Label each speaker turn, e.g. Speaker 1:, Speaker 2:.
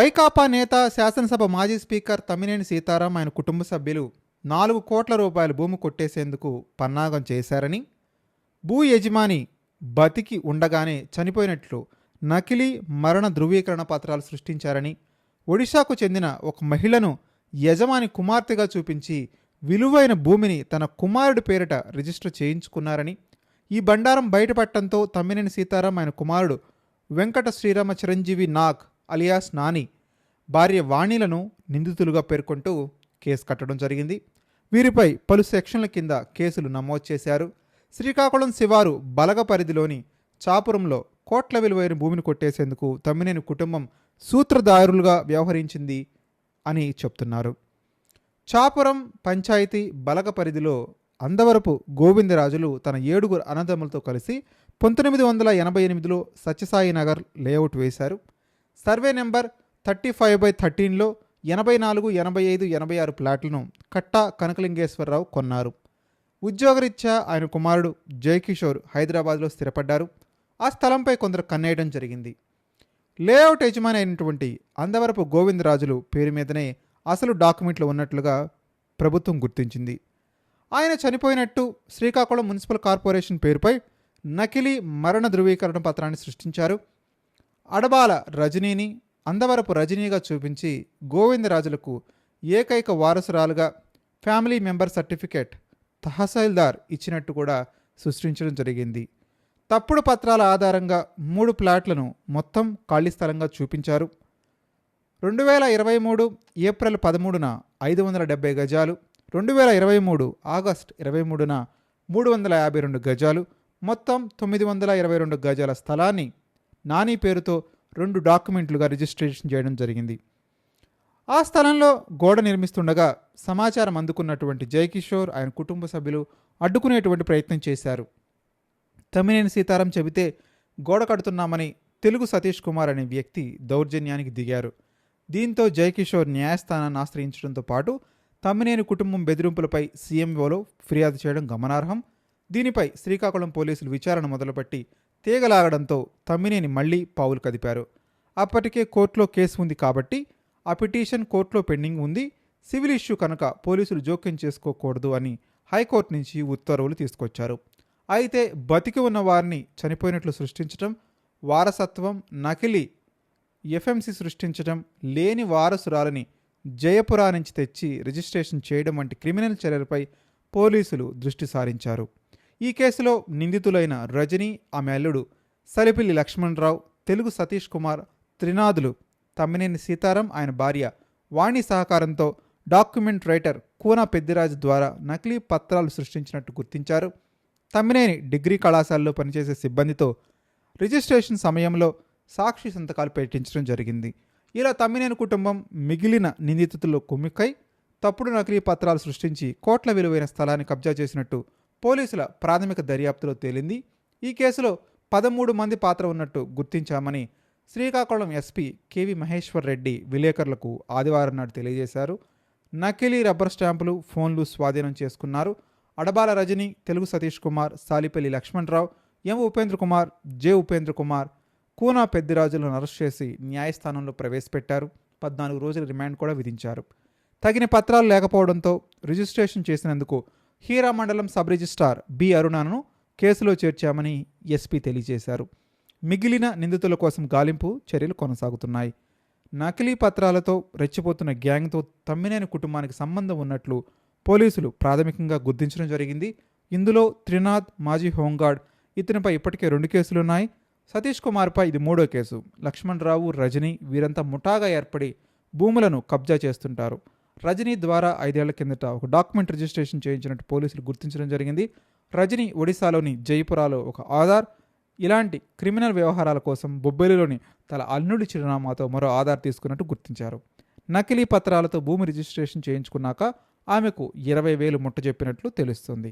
Speaker 1: వైకాపా నేత, శాసనసభ మాజీ స్పీకర్ తమ్మినేని సీతారాం ఆయన కుటుంబ సభ్యులు 4 కోట్ల రూపాయల భూమి కొట్టేసేందుకు పన్నాగం చేశారని, భూ యజమాని బతికి ఉండగానే చనిపోయినట్లు నకిలీ మరణ ధృవీకరణ పత్రాలు సృష్టించారని, ఒడిశాకు చెందిన ఒక మహిళను యజమాని కుమార్తెగా చూపించి విలువైన భూమిని తన కుమారుడి పేరిట రిజిస్టర్ చేయించుకున్నారని, ఈ బండారం బయటపడటంతో తమ్మినేని సీతారాం ఆయన కుమారుడు వెంకట శ్రీరామ చిరంజీవి నాగ్ అలియాస్ నాని భార్య వాణిలను నిందితులుగా పేర్కొంటూ కేసు కట్టడం జరిగింది. వీరిపై పలు సెక్షన్ల కింద కేసులు నమోదు చేశారు. శ్రీకాకుళం శివారు బలగ పరిధిలోని చాపురంలో కోట్ల విలువైన భూమిని కొట్టేసేందుకు తమ్మినేని కుటుంబం సూత్రధారులుగా వ్యవహరించింది అని చెప్తున్నారు. చాపురం పంచాయతీ బలగ పరిధిలో అందవరపు గోవిందరాజులు తన 7 అన్నదమ్ములతో కలిసి 1988లో సత్యసాయి నగర్ లేఅవుట్ వేశారు. సర్వే నెంబర్ 35/13లో 84, 85, 86 ప్లాట్లను కట్టా కనకలింగేశ్వరరావు కొన్నారు. ఉద్యోగరీత్యా ఆయన కుమారుడు జయకిషోర్ హైదరాబాద్లో స్థిరపడ్డారు. ఆ స్థలంపై కొందరు కన్నేయడం జరిగింది. లేఅవుట్ యజమాని అయినటువంటి అందవరపు గోవిందరాజులు పేరు మీదనే అసలు డాక్యుమెంట్లు ఉన్నట్లుగా ప్రభుత్వం గుర్తించింది. ఆయన చనిపోయినట్టు శ్రీకాకుళం మున్సిపల్ కార్పొరేషన్ పేరుపై నకిలీ మరణ ధృవీకరణ పత్రాన్ని సృష్టించారు. అడబాల రజనీని అందవరపు రజనీగా చూపించి గోవిందరాజులకు ఏకైక వారసురాలుగా ఫ్యామిలీ మెంబర్ సర్టిఫికేట్ తహసీల్దార్ ఇచ్చినట్టు కూడా సృష్టించడం జరిగింది. తప్పుడు పత్రాల ఆధారంగా 3 ప్లాట్లను మొత్తం ఖాళీ స్థలంగా చూపించారు. 2023 ఏప్రిల్ 13న 570 గజాలు, 2023 ఆగస్టు 23న 352 గజాలు, మొత్తం 922 గజాల స్థలాన్ని నాని పేరుతో 2 డాక్యుమెంట్లుగా రిజిస్ట్రేషన్ చేయడం జరిగింది. ఆ స్థలంలో గోడ నిర్మిస్తుండగా సమాచారం అందుకున్నటువంటి జయకిషోర్ ఆయన కుటుంబ సభ్యులు అడ్డుకునేటువంటి ప్రయత్నం చేశారు. తమ్మినేని సీతారాం చెబితే గోడ కడుతున్నామని తెలుగు సతీష్ కుమార్ అనే వ్యక్తి దౌర్జన్యానికి దిగారు. దీంతో న్యాయస్థానాన్ని ఆశ్రయించడంతో పాటు తమ్మినేని కుటుంబం బెదిరింపులపై సీఎంఓలో ఫిర్యాదు చేయడం గమనార్హం. దీనిపై శ్రీకాకుళం పోలీసులు విచారణ మొదలుపెట్టి తీగలాగడంతో తమ్మినేని మళ్లీ పావులు కదిపారు. అప్పటికే కోర్టులో కేసు ఉంది కాబట్టి ఆ పిటిషన్ కోర్టులో పెండింగ్ ఉంది, సివిల్ ఇష్యూ కనుక పోలీసులు జోక్యం చేసుకోకూడదు అని హైకోర్టు నుంచి ఉత్తర్వులు తీసుకొచ్చారు. అయితే బతికి ఉన్న వారిని చనిపోయినట్లు సృష్టించడం, వారసత్వం, నకిలీ ఎఫ్ఎంసి సృష్టించడం, లేని వారసురాలని జయపురా నుంచి తెచ్చి రిజిస్ట్రేషన్ చేయడం వంటి క్రిమినల్ చర్యలపై పోలీసులు దృష్టి సారించారు. ఈ కేసులో నిందితులైన రజనీ, ఆమె అల్లుడు సలిపిల్లి లక్ష్మణరావు, తెలుగు సతీష్ కుమార్, త్రినాథులు, తమ్మినేని సీతారాం ఆయన భార్య వాణి సహకారంతో డాక్యుమెంట్ రైటర్ కూనా పెద్దిరాజు ద్వారా నకిలీ పత్రాలు సృష్టించినట్టు గుర్తించారు. తమ్మినేని డిగ్రీ కళాశాలలో పనిచేసే సిబ్బందితో రిజిస్ట్రేషన్ సమయంలో సాక్షి సంతకాలు పెట్టించడం జరిగింది. ఇలా తమ్మినేని కుటుంబం మిగిలిన నిందితుల్లో కుమ్మిక్కై తప్పుడు నకిలీ పత్రాలు సృష్టించి కోట్ల విలువైన స్థలాన్ని కబ్జా చేసినట్టు పోలీసుల ప్రాథమిక దర్యాప్తులో తేలింది. ఈ కేసులో 13 మంది పాత్ర ఉన్నట్టు గుర్తించామని శ్రీకాకుళం ఎస్పీ కేవి మహేశ్వర్ రెడ్డి విలేకరులకు ఆదివారం నాడు తెలియజేశారు. నకిలీ రబ్బర్ స్టాంపులు, ఫోన్లు స్వాధీనం చేసుకున్నారు. అడబాల రజని, తెలుగు సతీష్ కుమార్, సాలిపల్లి లక్ష్మణరావు, ఎం ఉపేంద్ర కుమార్, జె ఉపేంద్ర కుమార్, కూనా పెద్దిరాజులను అరెస్ట్ చేసి న్యాయస్థానంలో ప్రవేశపెట్టారు. 14 రోజుల రిమాండ్ కూడా విధించారు. తగిన పత్రాలు లేకపోవడంతో రిజిస్ట్రేషన్ చేసినందుకు హీరా మండలం సబ్ రిజిస్ట్రార్ బి అరుణను కేసులో చేర్చామని ఎస్పీ తెలియజేశారు. మిగిలిన నిందితుల కోసం గాలింపు చర్యలు కొనసాగుతున్నాయి. నకిలీ పత్రాలతో రెచ్చిపోతున్న గ్యాంగ్తో తమ్మినేని కుటుంబానికి సంబంధం ఉన్నట్లు పోలీసులు ప్రాథమికంగా గుర్తించడం జరిగింది. ఇందులో త్రినాథ్ మాజీ హోంగార్డ్, ఇతనిపై ఇప్పటికే 2 కేసులున్నాయి. సతీష్ కుమార్పై ఇది 3వ కేసు. లక్ష్మణరావు, రజనీ వీరంతా ముఠాగా ఏర్పడి భూములను కబ్జా చేస్తుంటారు. రజనీ ద్వారా 5 ఏళ్ల కిందట ఒక డాక్యుమెంట్ రిజిస్ట్రేషన్ చేయించినట్టు పోలీసులు గుర్తించడం జరిగింది. రజనీ ఒడిశాలోని జైపురాలో ఒక ఆధార్, ఇలాంటి క్రిమినల్ వ్యవహారాల కోసం బొబ్బేలిలోని తన అల్లుడి చిరునామాతో మరో ఆధార్ తీసుకున్నట్టు గుర్తించారు. నకిలీ పత్రాలతో భూమి రిజిస్ట్రేషన్ చేయించుకున్నాక ఆమెకు 20,000 ముట్టజెప్పినట్లు తెలుస్తుంది.